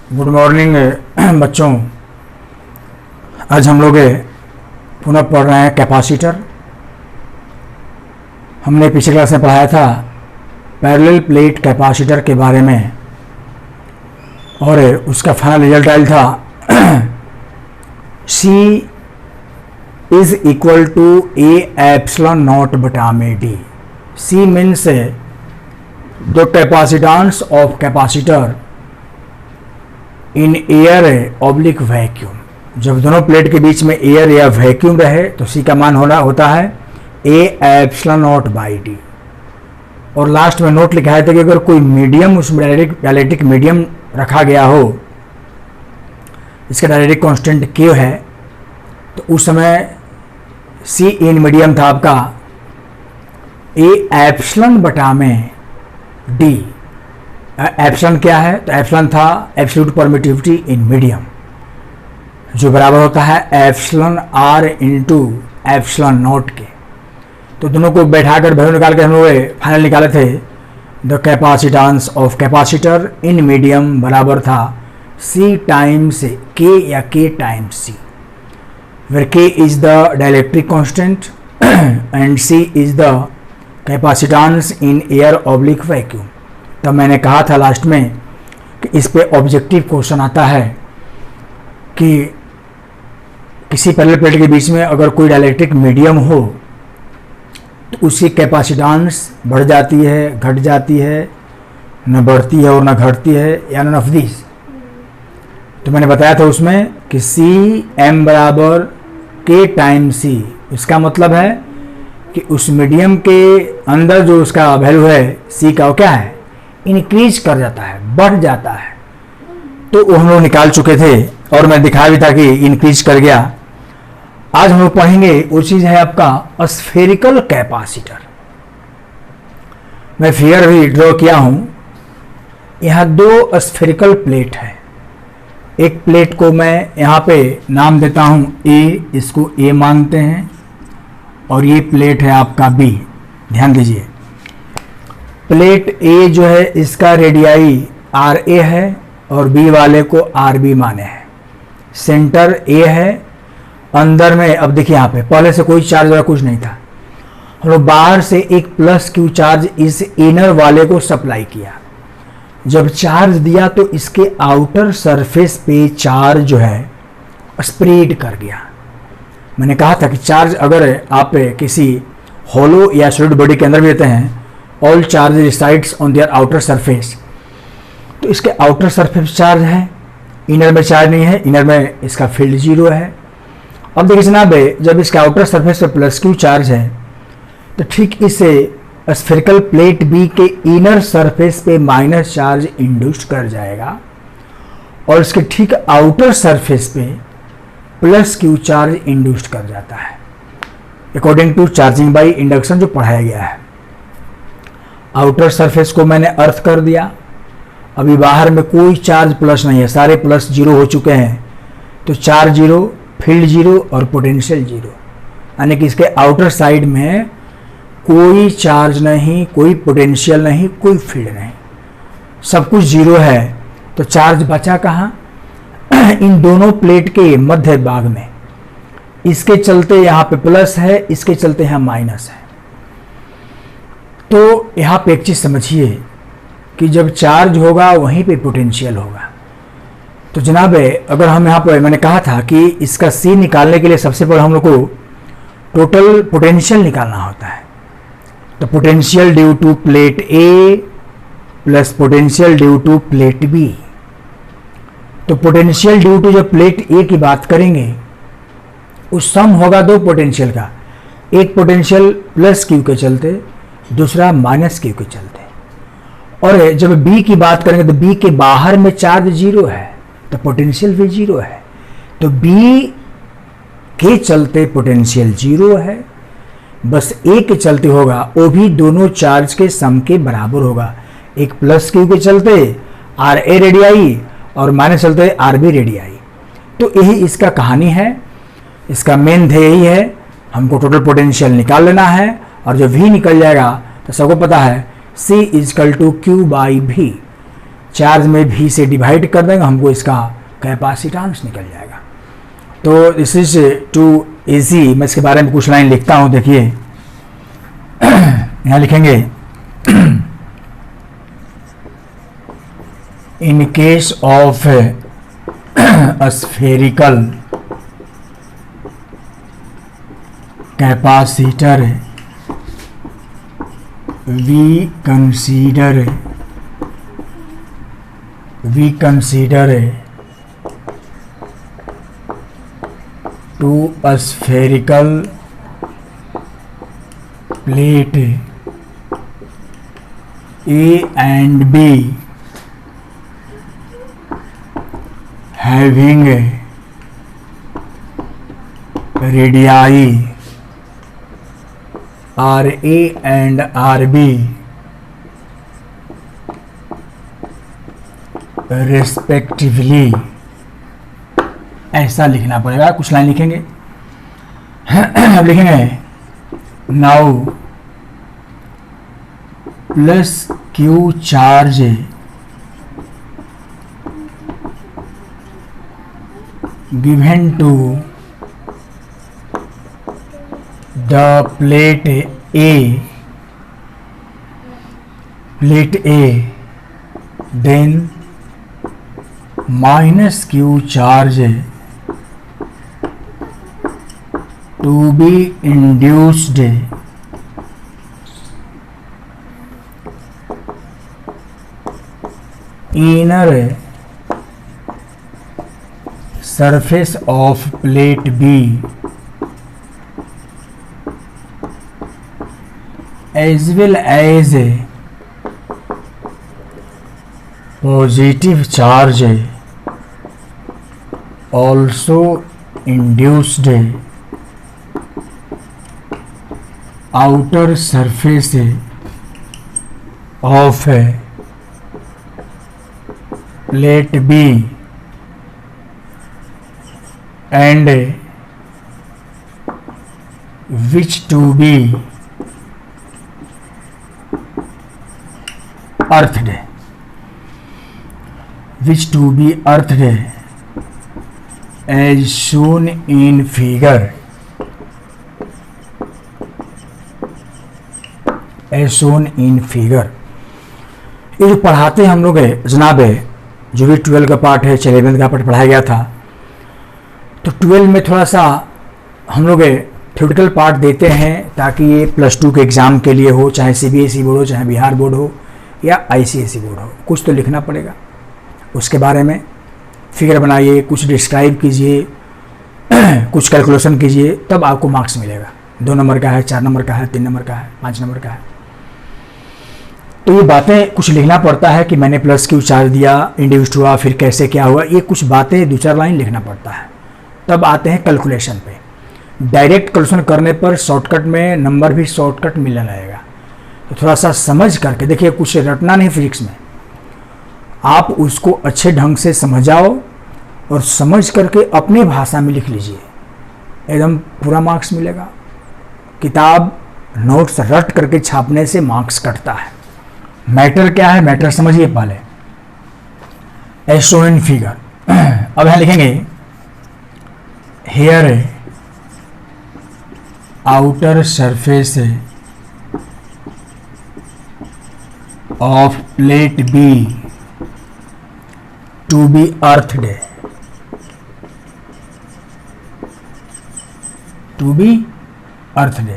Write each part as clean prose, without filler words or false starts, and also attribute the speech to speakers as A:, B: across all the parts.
A: Good morning बच्चों। आज हम लोग पुनः पढ़ रहे हैं कैपेसिटर। हमने पिछले क्लास में पढ़ाया था पैरेलल प्लेट कैपेसिटर के बारे में और उसका फाइनल रिजल्ट आया था C is equal to a epsilon not बटा में D. C means the capacitance of capacitor in air oblique vacuum. जब दोनों प्लेट के बीच में एयर या वैक्यूम रहे तो C का मान होता है ए एप्सिलॉन नॉट बाई डी। और लास्ट में नोट लिखा था कि अगर कोई मीडियम उसमें डायलेक्ट्रिक मीडियम रखा गया हो, इसका डायलेक्ट्रिक कांस्टेंट K है, तो उस समय C इन मीडियम था आपका ए एप्सिलॉन बटा में डी। एप्सिलॉन क्या है? तो एप्सिलॉन था एब्सोल्यूट परमिटिविटी इन मीडियम, जो बराबर होता है epsilon R into epsilon not के। तो दोनों को बैठाकर वैल्यू निकाल के हम लोग फाइनल निकाले थे। The capacitance of capacitor in medium बराबर था C टाइम्स K या K times C, where K is the dielectric constant and C is the capacitance in air oblique vacuum। तब मैंने कहा था लास्ट में कि इस पे ऑब्जेक्टिव क्वेश्चन आता है कि किसी पैरेलल प्लेट के बीच में अगर कोई डायलेक्ट्रिक मीडियम हो तो उसकी कैपेसिटेंस बढ़ जाती है, घट जाती है, न बढ़ती है और न घटती है, या नन ऑफ दिस। तो मैंने बताया था उसमें कि C m बराबर K टाइम C। इसका मतलब है कि उस मीडियम के अंदर जो उसका वैल्यू है C का, वो क्या है? इंक्रीज कर जाता है, बढ़ जाता है। तो वो हम लोग निकाल चुके थे और मैं दिखा भी था कि इंक्रीज कर गया। आज हम लोग पढ़ेंगे वो चीज़ है आपका स्फेरिकल कैपेसिटर। मैं फिगर भी ड्रॉ किया हूं। यहाँ दो स्फेरिकल प्लेट है। एक प्लेट को मैं यहाँ पे नाम देता हूं A, इसको A मानते हैं, और ये प्लेट है आपका B। ध्यान दीजिए, प्लेट A जो है इसका रेडियाई RA है और B वाले को RB माने हैं। सेंटर A है, अंदर में अब देखिए यहाँ पे पहले से कोई चार्ज वाला कुछ नहीं था। हम लोग बाहर से एक प्लस Q चार्ज इस इनर वाले को सप्लाई किया। जब चार्ज दिया तो इसके आउटर सरफेस पे चार्ज जो है स्प्रेड कर गया। मैंने कहा था कि चार्ज अगर आप किसी होलो या सॉलिड बॉडी के अंदर भी देते हैं, all charge resides on their outer surface. तो इसके आउटर सरफेस चार्ज है, इनर में चार्ज नहीं है, इनर में इसका फील्ड जीरो है। अब देखिए जनाब, जब इसके आउटर सरफेस पे प्लस Q चार्ज है तो ठीक इसे स्फेरिकल प्लेट B के इनर सरफेस पे माइनस चार्ज इंड्यूस कर जाएगा और इसके ठीक आउटर सरफेस पे प्लस Q चार्ज इंड्यूस कर जाता है, according to charging by induction जो पढ़ाया गया है। आउटर सरफेस को मैंने अर्थ कर दिया। अभी बाहर में कोई चार्ज प्लस नहीं है, सारे प्लस जीरो हो चुके हैं। तो चार्ज जीरो, फील्ड जीरो और पोटेंशियल जीरो, यानी कि इसके आउटर साइड में कोई चार्ज नहीं, कोई पोटेंशियल नहीं, कोई फील्ड नहीं, सब कुछ जीरो है। तो चार्ज बचा कहाँ? इन दोनों प्लेट के मध्य भाग में। इसके चलते यहाँ पे प्लस है, इसके चलते यहाँ माइनस है। तो यहाँ पे एक चीज समझिए कि जब चार्ज होगा वहीं पे पोटेंशियल होगा। तो जनाब, अगर हम यहाँ पे, मैंने कहा था कि इसका C निकालने के लिए सबसे पहले हम लोग को टोटल पोटेंशियल निकालना होता है। तो potential due to plate A plus potential due to plate B। तो पोटेंशियल ड्यू टू जब प्लेट A की बात करेंगे, उस सम होगा दो पोटेंशियल का, एक पोटेंशियल प्लस Q के चलते, दूसरा माइनस Q के चलते। और जब B की बात करेंगे तो B के बाहर में चार्ज जीरो है तो पोटेंशियल भी जीरो है। तो B के चलते पोटेंशियल जीरो है, बस A के चलते होगा, वो भी दोनों चार्ज के सम के बराबर होगा। एक प्लस Q के चलते RA रेडियाई और माइनस चलते RB रेडियाई। तो यही इसका कहानी है। इसका मेन ध्येय यही है, हमको टोटल पोटेंशियल निकाल लेना है, और जब V निकल जाएगा तो सबको पता है C equal to Q by V। Charge में V से डिवाइड कर देंगे, हमको इसका कैपेसिटेंस निकल जाएगा। तो दिस इज टू इजी। मैं इसके बारे में कुछ लाइन लिखता हूँ, देखिए यहाँ लिखेंगे इन case of spherical capacitor we consider two spherical plate A and B having radii RA and RB respectively। ऐसा लिखना पड़ेगा, कुछ लाइन लिखेंगे। अब लिखेंगे now plus Q charge given to the plate A, then minus Q charge to be induced inner surface of plate B as well as positive charge also induced outer surface of plate B and which to be earthed, which to be earthed as shown in figure, as shown in figure। ये जो पढ़ाते हैं हम लोग जनाब, जो भी 12 का पार्ट है, 11 का पार्ट पढ़ाया गया था, तो 12 में थोड़ा सा हम लोग थ्योरेटिकल पार्ट देते हैं ताकि ये +2 के एग्ज़ाम के लिए हो, चाहे CBSE बोर्ड हो, चाहे बिहार बोर्ड हो या ICSE बोर्ड हो, कुछ तो लिखना पड़ेगा। उसके बारे में फिगर बनाइए, कुछ डिस्क्राइब कीजिए, कुछ कैलकुलेशन कीजिए, तब आपको मार्क्स मिलेगा। 2 नंबर का है, 4 नंबर का है, 3 नंबर का है, 5 नंबर का है। तो ये बातें कुछ लिखना पड़ता है कि मैंने प्लस क्यू चार्ज दिया, इंड्यूस्ड हुआ, फिर कैसे क्या हुआ, ये कुछ बातें 2-4 लाइन लिखना पड़ता है। तब आते हैं कैलकुलेशन पे। डायरेक्ट कैलकुलेशन करने पर शॉर्टकट में नंबर भी शॉर्टकट मिलने लगेगा। तो थोड़ा सा समझ करके देखिए, कुछ रटना नहीं फिजिक्स में, आप उसको अच्छे ढंग से समझाओ और समझ करके अपनी भाषा में लिख लीजिए, एकदम पूरा मार्क्स मिलेगा। किताब नोट्स रट करके छापने से मार्क्स कटता है। मैटर क्या है, मैटर समझिए पहले, एज शोन इन फिगर। अब यहां लिखेंगे here outer surface of plate B to be earthed, to be earthed।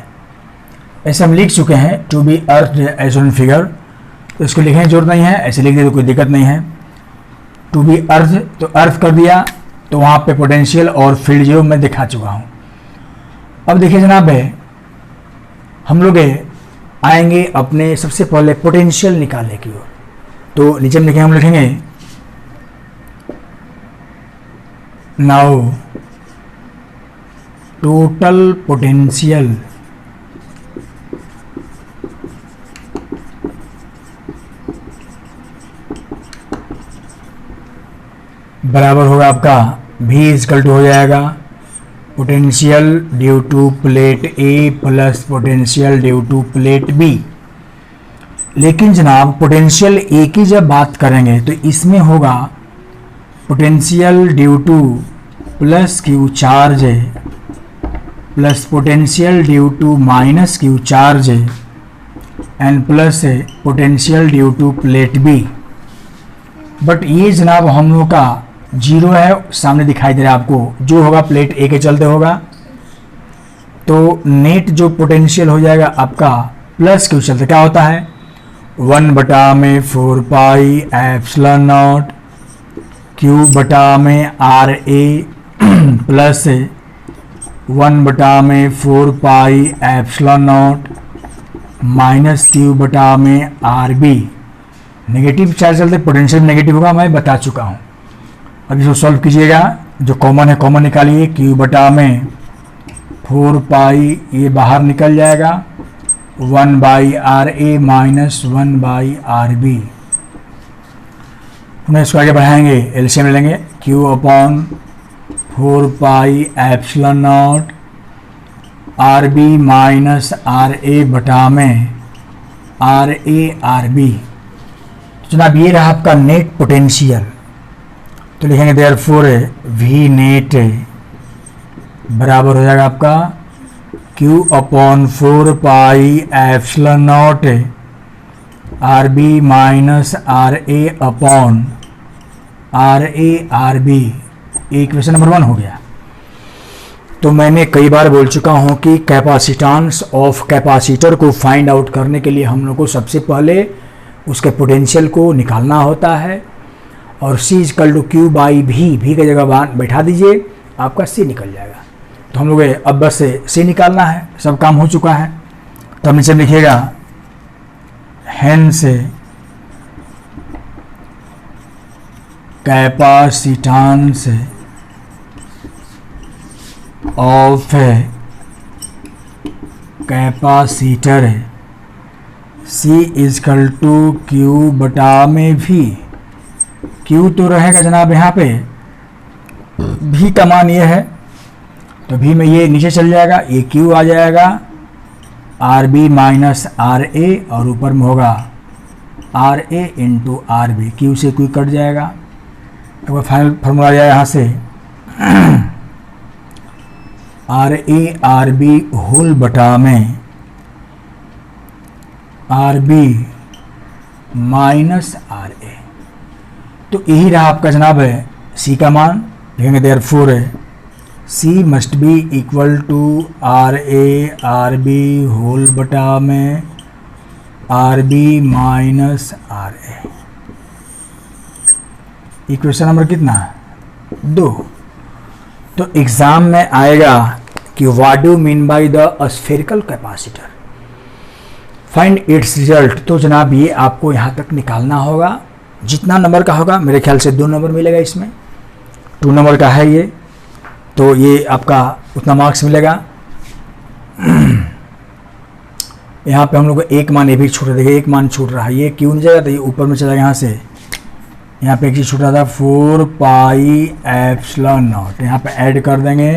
A: ऐसे हम लिख चुके हैं to be earthed as on figure, तो इसको लिखने की जरूरत नहीं है, ऐसे लिख दे तो कोई दिक्कत नहीं है। टू बी अर्थ, तो अर्थ कर दिया, तो वहाँ पे पोटेंशियल और फील्ड जो मैं दिखा चुका हूँ। अब देखिए जनाब, हम लोग आएंगे अपने सबसे पहले पोटेंशियल निकालने की ओर। तो नीचे में लिखेंगे, हम लिखेंगे नाउ टोटल पोटेंशियल बराबर होगा आपका V इक्वल टू हो जाएगा potential due to plate A plus potential due to plate B। लेकिन जनाब पोटेंशियल ए की जब बात करेंगे तो इसमें होगा potential due to plus Q charge है plus potential due to minus Q charge है एंड प्लस है potential due to plate B. But ये जनाब हम लोग का जीरो है, सामने दिखाई दे रहा है आपको, जो होगा प्लेट ए के चलते होगा। तो नेट जो पोटेंशियल हो जाएगा आपका प्लस क्यू चलते क्या होता है 1/4 पाई एप्सिलॉन नॉट क्यू बटा में R A plus 1/4 pi epsilon not minus Q बटा में आर बी। नेगेटिव चार्ज चलते पोटेंशियल नेगेटिव होगा, मैं बता चुका हूँ। अब इसको सॉल्व कीजिएगा, जो कॉमन है कॉमन निकालिए, क्यू बटा में 4 पाई ये बाहर निकल जाएगा 1/RA माइनस 1/RB। पुनः इसको आगे बढ़ाएंगे, एलसीएम ले लेंगे, Q upon 4 pi epsilon not RB minus RA बटा में RA RB। जनाब ये रहा आपका नेट पोटेंशियल। तो लिखेंगे देयरफॉर V नेट बराबर हो जाएगा आपका Q upon 4 pi epsilon not RB minus RA upon RA RB। Equation number 1 हो गया। तो मैंने कई बार बोल चुका हूँ कि कैपेसिटेंस ऑफ कैपेसिटर को फाइंड आउट करने के लिए हम लोग को सबसे पहले उसके पोटेंशियल को निकालना होता है, और C equal to Q by V की जगह बैठा दीजिए, आपका C निकल जाएगा। तो हम लोग अब बस C निकालना है, सब काम हो चुका है। तो हम नीचे लिखिएगा hence capacitance of capacitor C equal to Q बटा में भी। क्यू तो रहेगा जनाब यहाँ पे, भी का मान ये है, तो भी में ये नीचे चल जाएगा, ये क्यू आ जाएगा RB माइनस RA, और ऊपर में होगा RA इंटू RB। क्यू से क्यू कट जाएगा। एक बार फाइनल फॉर्मूला आ जाए यहाँ से RA RB होल बटा में RB माइनस RA। तो यही रहा आपका जनाब है C का मान। लिखेंगे therefore C must be equal to RA RB whole बटा में RB minus RA। Equation number कितना 2। तो एग्जाम में आएगा कि what do mean by the spherical capacitor, find its result. तो जनाब ये आपको यहाँ तक निकालना होगा। जितना नंबर का होगा, मेरे ख्याल से 2 नंबर मिलेगा इसमें, 2 नंबर का है ये, तो ये आपका उतना मार्क्स मिलेगा। यहाँ पे हम लोग को एक मान ये भी छूट रहा है, देखिए एक मान छूट रहा है, ये क्यों नहीं जाएगा, तो ये ऊपर में चला यहाँ से, यहाँ पे एक चीज़ छूट रहा था 4 पाई एप्सिलॉन नॉट, यहाँ पे ऐड कर देंगे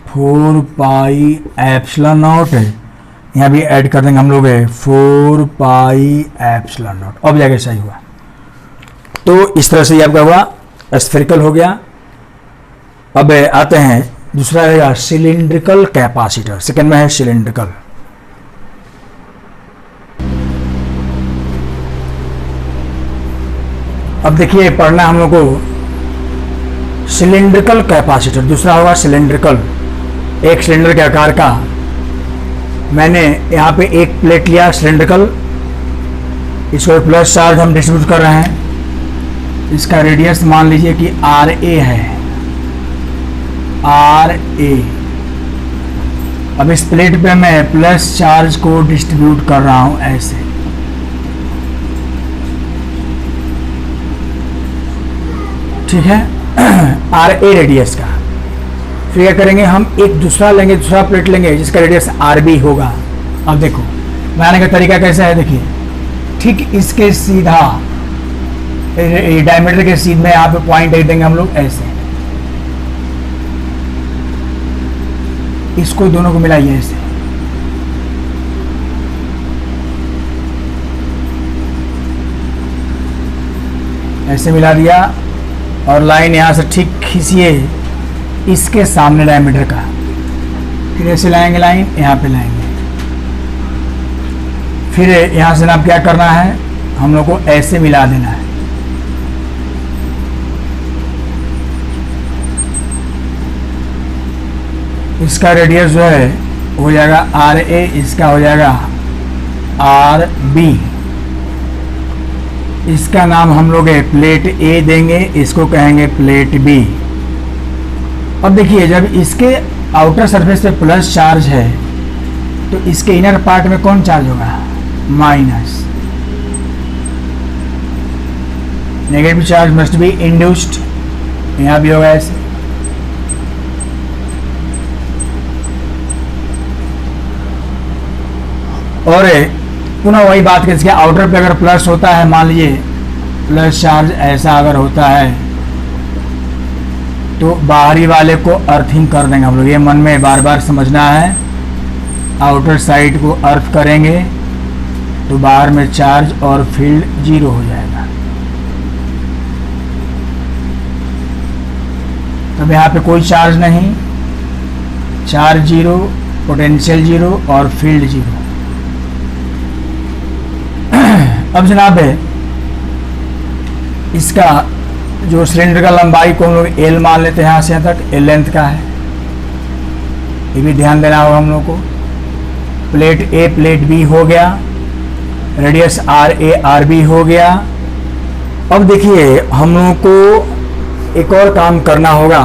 A: 4 पाई एप्सिलॉन नॉट, यहाँ भी ऐड कर देंगे हम लोग 4 पाई एप्सिलॉन नॉट। अब जाके सही हुआ। तो इस तरह से ये आपका हुआ स्फेरिकल हो गया। अब आते हैं दूसरा रहेगा सिलिंड्रिकल कैपेसिटर, सेकंड में है सिलिंड्रिकल। अब देखिए पढ़ना हम लोग को सिलिंड्रिकल कैपेसिटर, दूसरा होगा सिलिंड्रिकल। एक सिलेंडर के आकार का, मैंने यहाँ पे एक प्लेट लिया सिलिंड्रिकल, इसको प्लस चार्ज हम डिस्ट्रीब्यूट कर रहे हैं। इसका रेडियस मान लीजिए कि RA है, RA। अब इस प्लेट पे मैं प्लस चार्ज को डिस्ट्रीब्यूट कर रहा हूँ ऐसे, ठीक है, RA रेडियस का। फिर क्या करेंगे हम, एक दूसरा लेंगे, दूसरा प्लेट लेंगे जिसका रेडियस RB होगा। अब देखो बनाने का तरीका कैसा है, देखिए ठीक इसके सीधा डायमीटर के सीधे यहाँ पे पॉइंट दे देंगे हम लोग ऐसे, इसको दोनों को मिलाइए ऐसे, ऐसे मिला दिया और लाइन यहाँ से ठीक खींचिए इसके सामने डायमीटर का, फिर ऐसे लाएंगे लाइन, यहाँ पे लाएंगे, फिर यहाँ से जनाब क्या करना है, हम लोग को ऐसे मिला देना है। इसका रेडियस जो है हो जाएगा RA, इसका हो जाएगा RB। इसका नाम हम लोग प्लेट A देंगे, इसको कहेंगे प्लेट B। अब देखिए जब इसके आउटर सरफेस पे प्लस चार्ज है तो इसके इनर पार्ट में कौन चार्ज होगा, minus. Negative charge must be induced, यहाँ भी होगा ऐसे। और पुनः वही बात कि इसके आउटर पे अगर प्लस होता है, मान लीजिए प्लस चार्ज ऐसा अगर होता है तो बाहरी वाले को अर्थिंग कर देंगे हम लोग, ये मन में बार बार समझना है। आउटर साइड को अर्थ करेंगे तो बाहर में चार्ज और फील्ड 0 हो जाएगा। तब यहाँ पे कोई चार्ज नहीं, चार्ज 0, पोटेंशियल 0 और फील्ड 0। अब जनाब है इसका जो सिलेंडर का लंबाई को हम लोग L मान लेते हैं, यहाँ से यहाँ तक L लेंथ का है, ये भी ध्यान देना होगा हम लोग को। प्लेट A प्लेट B हो गया, रेडियस RA RB हो गया। अब देखिए हम लोगों को एक और काम करना होगा,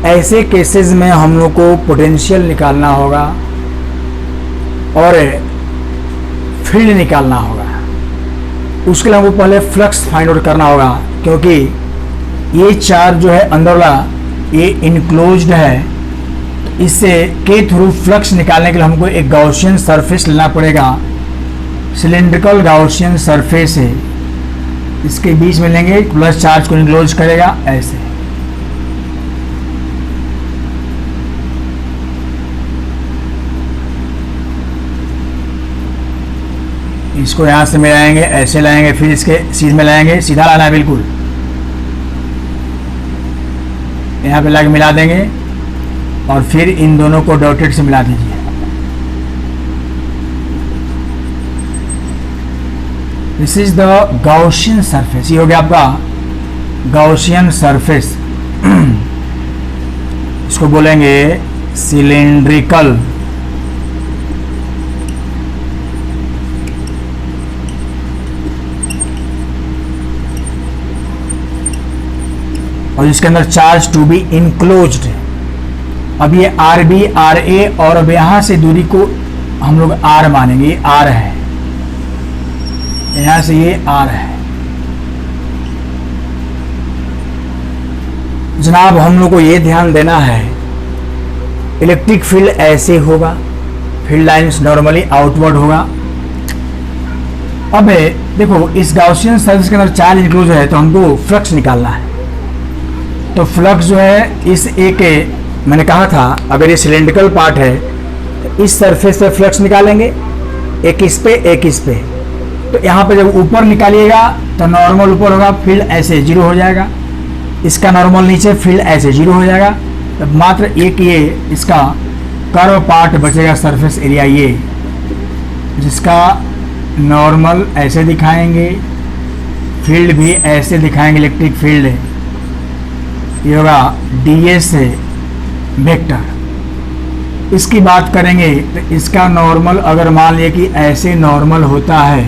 A: ऐसे केसेस में हम लोग को पोटेंशियल निकालना होगा और फील्ड निकालना होगा। उसके लिए हमको पहले फ्लक्स फाइंड आउट करना होगा, क्योंकि ये चार्ज जो है अंदर वाला ये इनक्लोज्ड है, तो इससे के थ्रू फ्लक्स निकालने के लिए हमको एक गाउसियन सरफेस लेना पड़ेगा। सिलिंड्रिकल गाउसियन सरफेस है, इसके बीच में लेंगे, प्लस चार्ज को इनक्लोज करेगा ऐसे। इसको यहाँ से मिलाएंगे, ऐसे लाएंगे, फिर इसके सीध में लाएंगे, सीधा लाना है बिल्कुल, यहाँ पे लाके मिला देंगे और फिर इन दोनों को डॉटेड से मिला दीजिए। This is the Gaussian surface, ये हो गया आपका गाउसियन सरफेस। इसको बोलेंगे सिलिंड्रिकल। और इसके अंदर चार्ज टू बी इनक्लोज्ड। अब ये RB RA और अब यहां से दूरी को हम लोग R मानेंगे, ये R है, यहां से ये R है। जनाब हम लोग को ये ध्यान देना है, इलेक्ट्रिक फील्ड ऐसे होगा, फील्ड लाइंस नॉर्मली आउटवर्ड होगा। अब देखो इस गाउसियन सरफेस के अंदर चार्ज इनक्लोज है तो हमको फ्लक्स निकालना है। तो फ्लक्स जो है इस एक, मैंने कहा था अगर ये सिलेंड्रिकल पार्ट है तो इस सरफेस पे फ्लक्स निकालेंगे, एक इस पे एक इस पे। तो यहाँ पे जब ऊपर निकालिएगा तो नॉर्मल ऊपर होगा, फील्ड ऐसे 0 हो जाएगा, इसका नॉर्मल नीचे, फील्ड ऐसे 0 हो जाएगा। तो मात्र एक ये इसका कर्व पार्ट बचेगा, सरफेस एरिया ये, जिसका नॉर्मल ऐसे दिखाएंगे, फील्ड भी ऐसे दिखाएंगे, इलेक्ट्रिक फील्ड ये होगा DS वेक्टर। इसकी बात करेंगे तो इसका नॉर्मल अगर मान लिया कि ऐसे नॉर्मल होता है,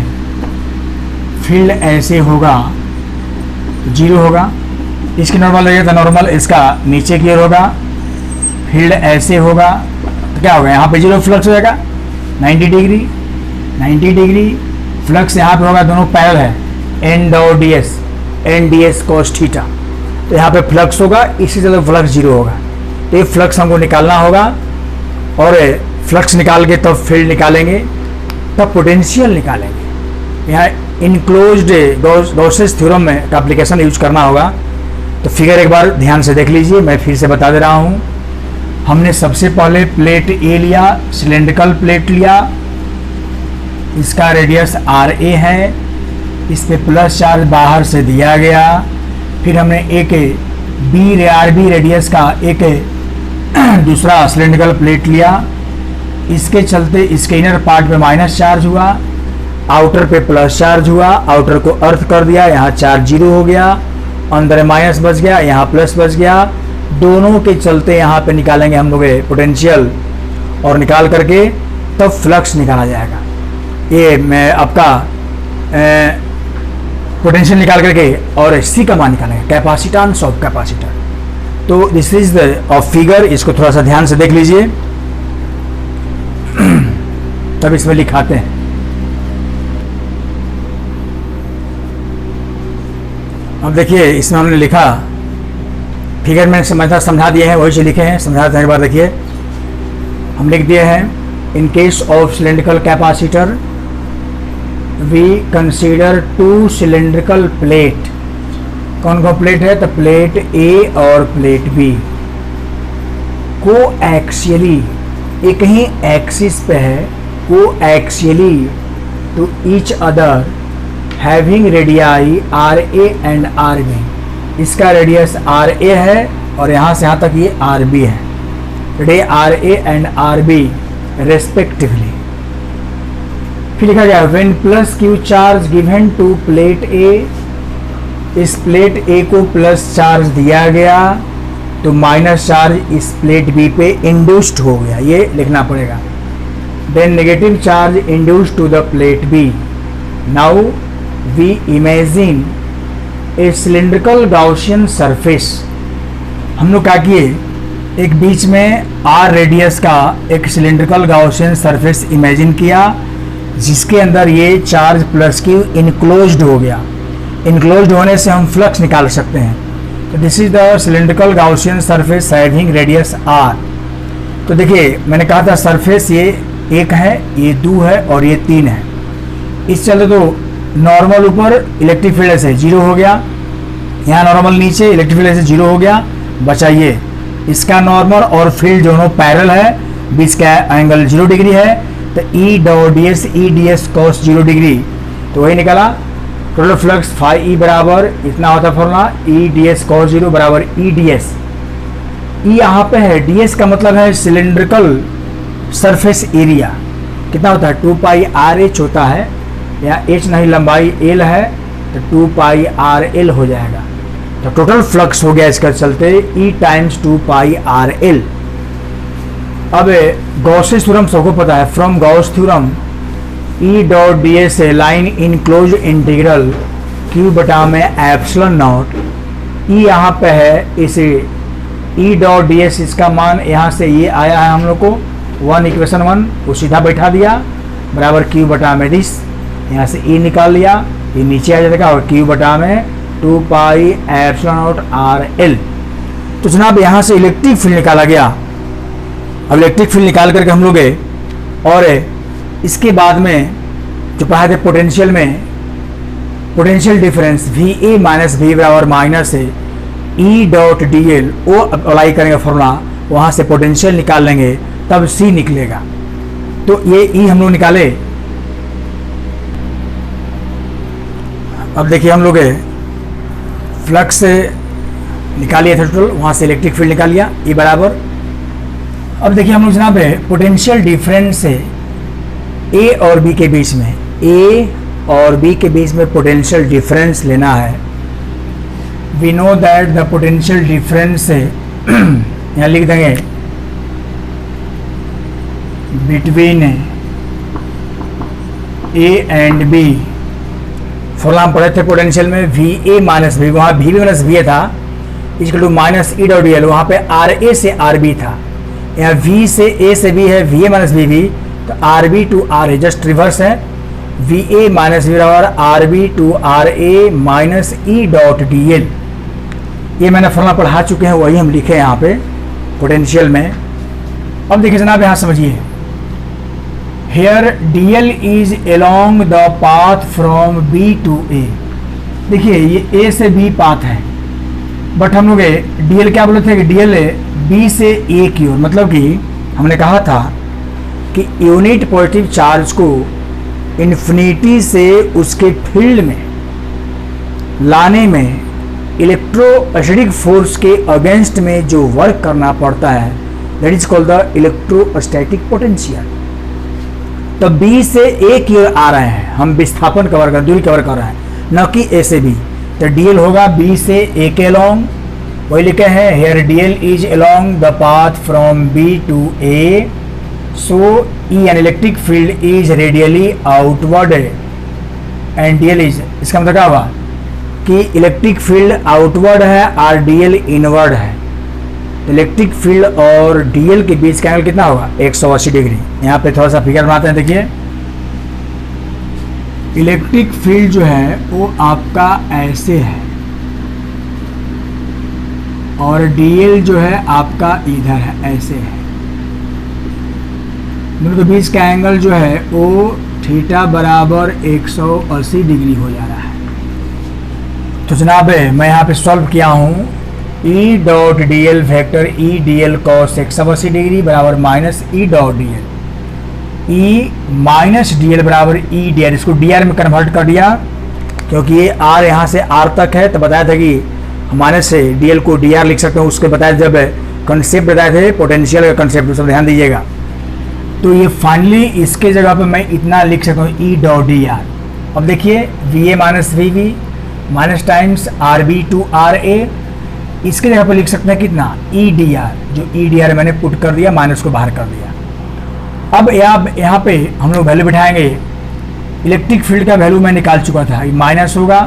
A: फील्ड ऐसे होगा तो 0 होगा, इसकी नॉर्मल रहेगा तो नॉर्मल इसका नीचे की ओर होगा, फील्ड ऐसे होगा तो क्या होगा, यहाँ पे 0 फ्लक्स हो जाएगा 90 डिग्री, 90 डिग्री फ्लक्स यहाँ पे होगा, दोनों पैरेलल है, N dot DS, NDS cos theta. तो यहाँ पे फ्लक्स होगा, इसी तरह फ्लक्स 0 होगा। तो ये फ्लक्स हमको निकालना होगा और फ्लक्स निकाल के तब फील्ड निकालेंगे, तब पोटेंशियल निकालेंगे। यहाँ इनक्लोज्ड गॉसेस थ्योरम में का एप्लीकेशन यूज करना होगा। तो फिगर एक बार ध्यान से देख लीजिए, मैं फिर से बता दे रहा हूँ। हमने सबसे पहले प्लेट A लिया, सिलेंड्रिकल प्लेट लिया, इसका रेडियस RA है, इस पे प्लस चार्ज बाहर से दिया गया। फिर हमने एक आरबी रेडियस का एक दूसरा सिलेंड्रिकल प्लेट लिया, इसके चलते इसके इनर पार्ट पे माइनस चार्ज हुआ, आउटर पे प्लस चार्ज हुआ, आउटर को अर्थ कर दिया, यहाँ चार्ज 0 हो गया, अंदर माइनस बच गया, यहाँ प्लस बच गया। दोनों के चलते यहाँ पे निकालेंगे हम लोग पोटेंशियल, और निकाल करके तब फ्लक्स निकाला जाएगा। ये मैं आपका पोटेंशियल निकाल करके और सी का मान निकालेंगे, कैपेसिटेंस ऑफ कैपेसिटर। तो दिस इज द फिगर, इसको थोड़ा सा ध्यान से देख लीजिए तब इसमें लिखाते हैं। अब देखिए इसमें हमने लिखा, फिगर में समझा दिए हैं, वही से लिखे हैं, समझाते हैं एक बार। देखिए हम लिख दिए हैं, in case of cylindrical capacitor we consider 2 cylindrical plate. कौन कौन प्लेट है? तो प्लेट ए और प्लेट बी को एक्सियली, एक ही एक्सिस पे है, coaxially to each other having radii R A and R B. इसका रेडियस आर ए है और यहाँ से यहाँ तक ये आर बी है, radius R A and R B respectively. फिर लिखा गया when plus Q charge given to plate A, इस प्लेट ए को प्लस चार्ज दिया गया तो माइनस चार्ज इस प्लेट बी पे इंड्यूस्ड हो गया, ये लिखना पड़ेगा। Then negative charge induced to the plate B. Now we imagine a cylindrical Gaussian surface. हम लोग क्या किए, एक बीच में आर रेडियस का एक सिलिंड्रिकल गाउसियन सरफेस इमेजिन किया, जिसके अंदर ये चार्ज प्लस क्यू इनक्लोज्ड हो गया। इनक्लोज्ड होने से हम फ्लक्स निकाल सकते हैं। तो this is the cylindrical Gaussian surface having radius R. तो देखिए मैंने कहा था सरफेस ये एक है, ये 2 है और ये 3 है। इस चलते तो नॉर्मल ऊपर इलेक्ट्रिक फील्ड से 0 हो गया, यहाँ नॉर्मल नीचे इलेक्ट्रिक फील्ड से 0 हो गया, बचा ये इसका नॉर्मल और फील्ड दोनों पैरेलल है, बीच का एंगल 0 डिग्री है। तो ई dot D S cos 0 degree, तो वही निकाला। टोटल फ्लक्स फाई ई बराबर इतना होता है formula, E D S cos 0 बराबर ई डी एस। ई यहाँ पे है, डी एस का मतलब है सिलिंड्रिकल सरफेस एरिया, कितना होता है 2 पाई आर एच होता है, या एच नहीं लंबाई एल है तो 2 पाई आर एल हो जाएगा। तो टोटल फ्लक्स हो गया इसका चलते ई टाइम्स 2 पाई आर एल। अब गॉसेस थ्योरम सबको पता है, from Gauss theorem E dot D S A line in close integral Q बटा में एप्सिलॉन नॉट। ई यहाँ पे है, इसे ई डॉट डी एस इसका मान यहाँ से ये आया है हम लोग को 1 इक्वेशन 1 वो सीधा बैठा दिया बराबर क्यू बटा में दिस, यहाँ से ई निकाल लिया, ये नीचे आ जाएगा और क्यू बटा में 2 pi epsilon not R L. तो जनाब यहाँ से इलेक्ट्रिक फील्ड निकाला गया। अब इलेक्ट्रिक फील्ड निकाल करके हम लोग और इसके बाद में जो पढ़ा थे पोटेंशियल में, potential difference V A minus V बराबर माइनस है ई डॉट डी एल, वो अप्लाई करेंगे फॉर्मूला, वहाँ से पोटेंशियल निकाल लेंगे तब सी निकलेगा। तो ये ई हम लोग निकाले। अब देखिए हम लोग फ्लक्स निकालिए था टोटल, वहाँ से इलेक्ट्रिक फील्ड निकाल लिया ई बराबर। अब देखिए हम लोग जनाब पोटेंशियल डिफरेंस है ए और बी के बीच में, ए और बी के बीच में पोटेंशियल डिफरेंस लेना है। We know that the potential difference है यहाँ लिख देंगे between A and B. Formula हम पढ़े थे पोटेंशियल में वी ए माइनस वी, वहाँ वी माइनस वी था equal to minus E dot D L, वहाँ पे आर ए से आर बी था, यहाँ वी से ए से बी है V A minus V B, तो R B to R A just reverse है, वी ए माइनस वी बराबर R B to R A minus E dot D L. ये मैंने फॉर्मूला पढ़ा चुके हैं, वही हम लिखे यहाँ पे पोटेंशियल में। अब देखिए जनाब यहाँ समझिए, here D L is along the path from B to A. देखिए ये ए से बी पाथ है, बट हम लोग डी एल क्या बोले थे कि डी एल बी से ए की ओर, मतलब कि हमने कहा था कि यूनिट पॉजिटिव चार्ज को इन्फिनिटी से उसके फील्ड में लाने में इलेक्ट्रोस्टैटिक फोर्स के अगेंस्ट में जो वर्क करना पड़ता है that is called the electrostatic potential. तो बी से ए की ओर आ रहे हैं, हम विस्थापन कवर कर दूरी कवर कर रहे हैं, न कि ए से बी। तो डीएल होगा बी से ए के अलोंग, वही लिखे हैं here DL is along the path from B to A, so E N electric field is radially outward and DL is, इसका मतलब क्या हुआ कि इलेक्ट्रिक फील्ड आउटवर्ड है और डीएल इनवर्ड है। इलेक्ट्रिक फील्ड और डीएल के बीच का एंगल कितना होगा 180 डिग्री। यहाँ पे थोड़ा सा फिगर बनाते हैं, देखिए इलेक्ट्रिक फील्ड जो है वो आपका ऐसे है और डीएल जो है आपका इधर है, ऐसे है। दोनों के बीच का एंगल जो है वो थीटा बराबर 180 डिग्री हो जा रहा है। तो जनाब मैं यहाँ पे सॉल्व किया हूँ E dot D L factor E D L cos 180 degree बराबर minus E dot D L, E minus D L बराबर ई डी आर। इसको डी आर में कन्वर्ट कर दिया क्योंकि ये आर यहाँ से आर तक है। तो बताया था कि माइनस से डी एल को डी आर लिख सकते हैं, उसके बताया जब कंसेप्ट बताए थे पोटेंशियल का कंसेप्ट, सब ध्यान दीजिएगा। तो ये फाइनली इसके जगह पे मैं इतना लिख सकता हूँ ई डॉट डी आर। अब देखिए V A minus V V minus times R B to R A, इसके जगह पे लिख सकते हैं कितना ई डी आर, जो ई डी आर मैंने पुट कर दिया, माइनस को बाहर कर दिया। अब यहाँ पे हम लोग वैल्यू बिठाएंगे। इलेक्ट्रिक फील्ड का वैल्यू मैं निकाल चुका था, माइनस होगा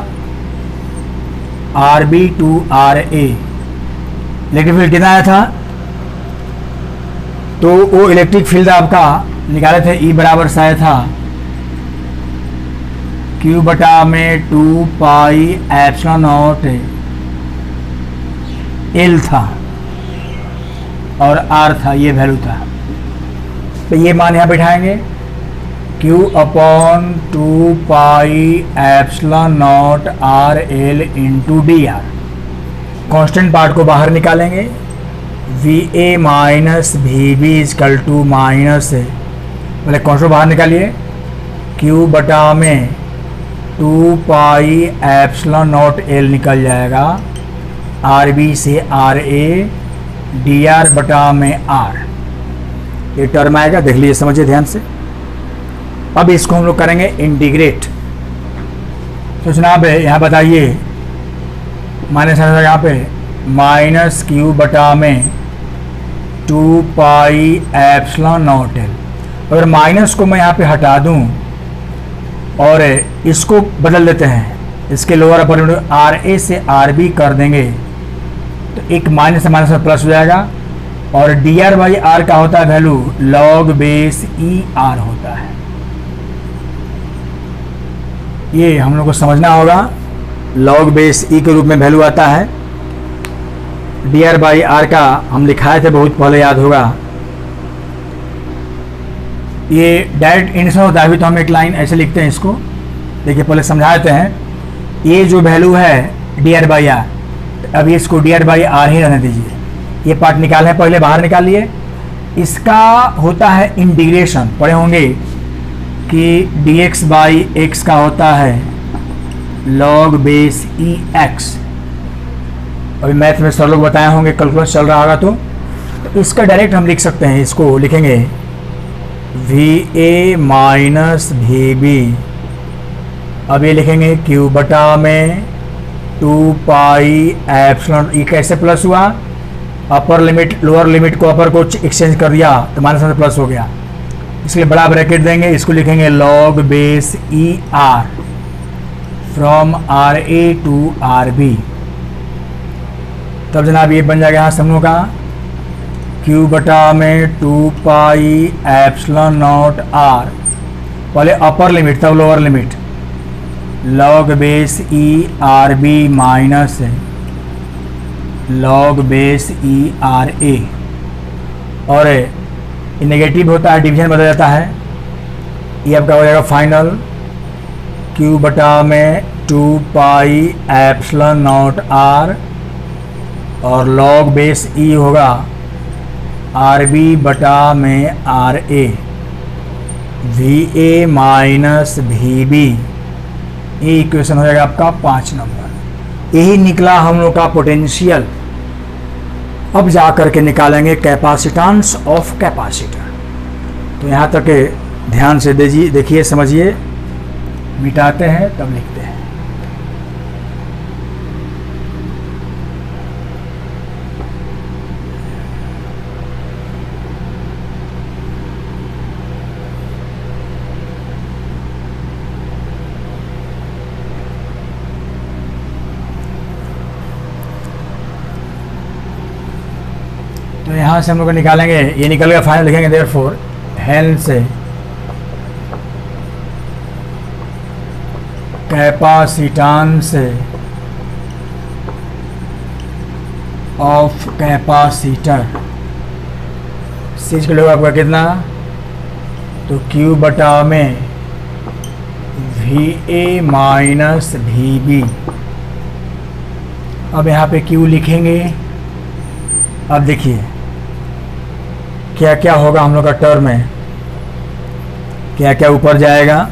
A: R B to R A. Electric field कितना आया था, तो वो इलेक्ट्रिक फील्ड आपका निकाले थे ई बराबर सा आया था क्यू बटा में 2 पाई एप्सिलॉन नॉट एल था और आर था, ये वैल्यू था। तो ये मान यहाँ बैठाएंगे Q upon 2 pi epsilon not R L into D R. Constant part को बाहर निकालेंगे, V A minus V B equal to minus, पहले कॉन्स्टेंट बाहर निकालिए, Q बटा में 2 पाई एप्सिलॉन नॉट एल निकल जाएगा, आर बी से आर ए डी आर बटा में आर, ये टर्म आएगा, देख लीजिए समझिए ध्यान से। अब इसको हम लोग करेंगे इंटीग्रेट। तो जनाब यहाँ बताइए माइनस यहाँ पे माइनस क्यू बटा में 2 पाई एप्सिलॉन नॉट एल। अगर माइनस को मैं यहाँ पे हटा दूँ और इसको बदल देते हैं, इसके lower upper limit R A से आर बी कर देंगे तो एक माइनस से माइनस में प्लस हो जाएगा और डी आर बाई आर का होता है value log base E are होता है। ये हम लोग को समझना होगा, लॉग बेस ई के रूप में वैल्यू आता है। डी आर बाई आर का हम लिखाए थे बहुत पहले, याद होगा। ये डायरेक्ट इंडिशन होता है, अभी तो हम एक लाइन ऐसे लिखते हैं इसको, देखिए पहले समझा देते हैं। ये जो वैल्यू है डी आर बाई आर, अब इसको डी आर बाई आर ही रहने दीजिए। ये पार्ट निकाले पहले, बाहर निकालिए। इसका होता है इंटीग्रेशन, पढ़े होंगे कि डी एक्स बाई एक्स का होता है लॉग बेस ई एक्स। अभी मैथ में सर लोग बताए होंगे, कैलकुलस चल रहा होगा तो इसका डायरेक्ट हम लिख सकते हैं, इसको लिखेंगे V A minus V B. अब ये लिखेंगे क्यू बटा में 2 पाई एप्सिलॉन, ये कैसे प्लस हुआ, अपर लिमिट लोअर लिमिट को अपर को एक्सचेंज कर दिया तो माइनस में प्लस हो गया, इसलिए बड़ा ब्रैकेट देंगे, इसको लिखेंगे log base E R from R A to R B. तब जनाब ये बन जाएगा यहाँ समूह का क्यू बटा में 2 पाई एप्सिलॉन नॉट आर, पहले अपर लिमिट तब lower limit, log base E R B minus log base E R A. और ये नेगेटिव होता है, डिवीजन बदल जाता है, ये आपका हो जाएगा फाइनल क्यू बटा में 2 पाई एप्सिलॉन नॉट आर और लॉग बेस ई होगा आर बी बटा में R A, V A minus V B. ये इक्वेशन हो जाएगा आपका 5 नंबर। यही निकला हम लोग का पोटेंशियल। अब जा कर के निकालेंगे कैपेसिटेंस ऑफ कैपेसिटर। तो यहाँ तक ध्यान से देखिए समझिए, मिटाते हैं तब लिखते हैं। तो यहाँ से हम लोग निकालेंगे, ये निकल गया, फाइनल लिखेंगे therefore hence capacitance of capacitor सीज का लोग आपका कितना, तो Q बटा में VA माइनस VB। अब यहाँ पे Q लिखेंगे। अब देखिए क्या क्या होगा हम लोग का टर्म में, क्या क्या ऊपर जाएगा।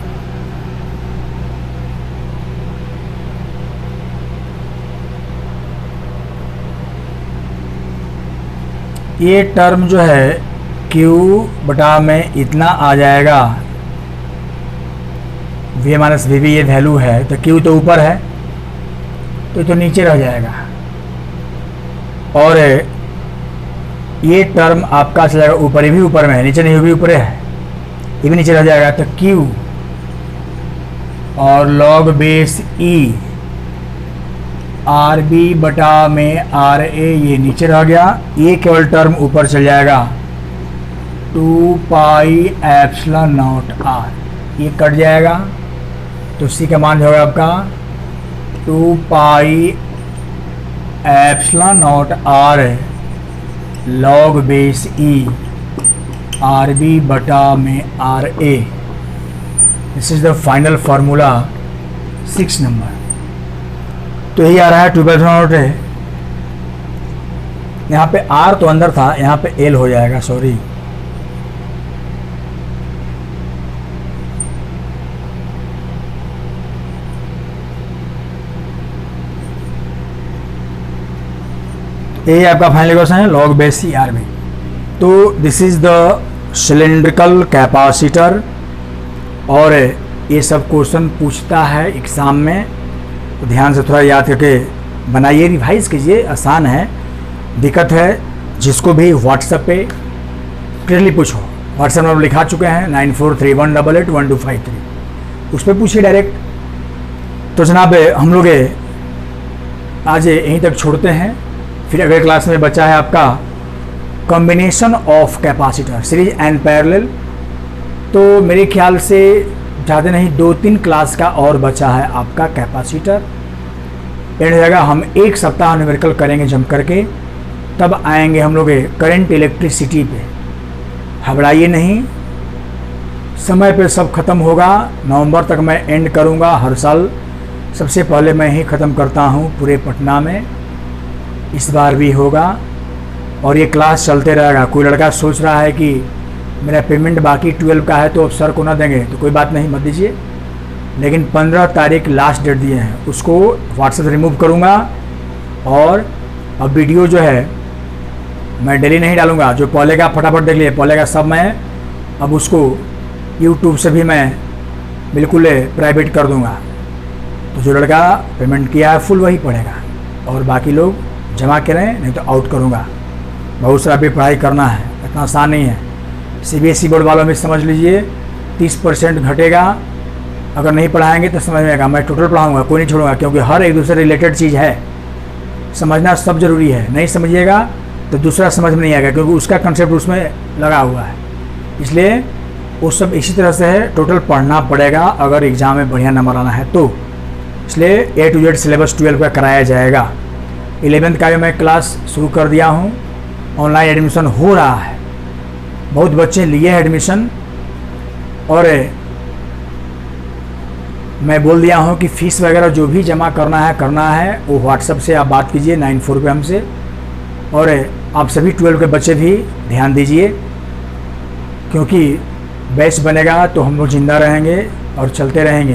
A: ये टर्म जो है Q बटा में इतना आ जाएगा, V माइनस VB ये वैल्यू है, तो Q तो ऊपर है तो नीचे रह जाएगा, और ये टर्म आपका चला जाएगा ऊपर, ये भी ऊपर में है, नीचे नहीं, ये भी ऊपर है, ये भी नीचे रह जाएगा। तो Q और log बेस E RB बटा में RA ये नीचे रह गया, ये केवल टर्म ऊपर चल जाएगा 2 पाई एप्सिलॉन नॉट R, ये कट जाएगा। तो C का मान होगा आपका 2 pi epsilon not R log base E RB बटा में RA। This is the final formula 6 number. तो यही आ रहा है 12 नोट है। यहाँ पे R तो अंदर था, यहाँ पे L हो जाएगा, सॉरी। ये आपका फाइनल क्वेश्चन है log बेस C RB। तो this is the cylindrical capacitor, और ये सब क्वेश्चन पूछता है एग्जाम में, तो ध्यान से थोड़ा याद करके बनाइए, रिवाइज कीजिए, आसान है। दिक्कत है जिसको भी व्हाट्सएप पे क्लियरली पूछो, व्हाट्सएप नंबर लिखा चुके हैं 9431881253, उस पर पूछिए डायरेक्ट। तो जनाब हम लोग आज यहीं तक छोड़ते हैं, फिर अगले क्लास में बचा है आपका combination of capacitor series and parallel. तो मेरे ख्याल से ज़्यादा नहीं 2-3 क्लास का और बचा है आपका कैपेसिटर। एंड हो जाएगा, हम 1 सप्ताह न्यूमेरिकल करेंगे जम करके, तब आएंगे हम लोग करंट इलेक्ट्रिसिटी पे। घबराइए नहीं, समय पे सब खत्म होगा। नवंबर तक मैं एंड करूंगा, हर साल सबसे पहले मैं ही ख़त्म करता हूं पूरे पटना में, इस बार भी होगा और ये क्लास चलते रहेगा। कोई लड़का सोच रहा है कि मेरा पेमेंट बाकी 12 का है तो अब सर को ना देंगे, तो कोई बात नहीं, मत दीजिए, लेकिन 15 तारीख लास्ट डेट दिए हैं, उसको व्हाट्सएप रिमूव करूँगा। और अब वीडियो जो है मैं डेली नहीं डालूँगा, जो पहले का फटाफट देख लिए, पहले का सब मैं अब उसको यूट्यूब से भी मैं बिल्कुल प्राइवेट कर दूँगा। तो जो लड़का पेमेंट किया है फुल वही पढ़ेगा, और बाकी लोग जमा करें, नहीं तो आउट करूँगा। बहुत सारा भी पढ़ाई करना है, इतना आसान नहीं है। CBSE बोर्ड वालों में समझ लीजिए 30% घटेगा, अगर नहीं पढ़ाएंगे तो समझ में आएगा। मैं टोटल पढ़ाऊँगा, कोई नहीं छोड़ूंगा, क्योंकि हर एक दूसरे रिलेटेड चीज़ है, समझना सब जरूरी है। नहीं समझिएगा तो दूसरा समझ में नहीं आएगा, क्योंकि उसका कंसेप्ट उसमें लगा हुआ है। इसलिए वो सब इसी तरह से है, टोटल पढ़ना पड़ेगा अगर एग्ज़ाम में बढ़िया नंबर आना है तो। इसलिए A to Z सिलेबस 12 का कराया जाएगा। 11th का भी मैं क्लास शुरू कर दिया हूँ, ऑनलाइन एडमिशन हो रहा है, बहुत बच्चे लिए हैं एडमिशन, और मैं बोल दिया हूँ कि फ़ीस वगैरह जो भी जमा करना है वो व्हाट्सएप से आप बात कीजिए 94 पे हमसे। और आप सभी 12 के बच्चे भी ध्यान दीजिए, क्योंकि बैच बनेगा तो हम लोग ज़िंदा रहेंगे और चलते रहेंगे।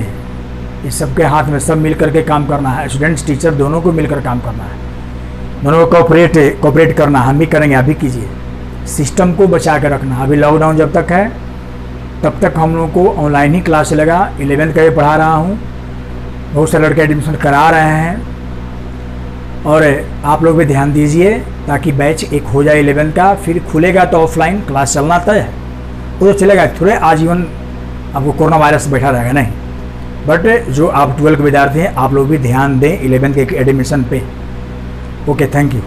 A: इस सबके हाथ में सब मिल करके काम करना है, स्टूडेंट्स टीचर दोनों को मिलकर काम करना है, दोनों को कोऑपरेट करना, हम भी करेंगे, आप भी कीजिए। सिस्टम को बचा कर रखना। अभी लॉकडाउन जब तक है तब तक हम लोगों को ऑनलाइन ही क्लास चलेगा। 11th का भी पढ़ा रहा हूँ, बहुत सारे लड़के एडमिशन करा रहे हैं, और आप लोग भी ध्यान दीजिए ताकि बैच एक हो जाए 11th का। फिर खुलेगा तो ऑफलाइन क्लास चलना तय है, वो तो चलेगा, थोड़े आजीवन आपको कोरोना वायरस बैठा रहेगा नहीं। बट जो आप 12th के विद्यार्थी हैं आप लोग भी ध्यान दें 11th के एडमिशन पे। Okay, thank you.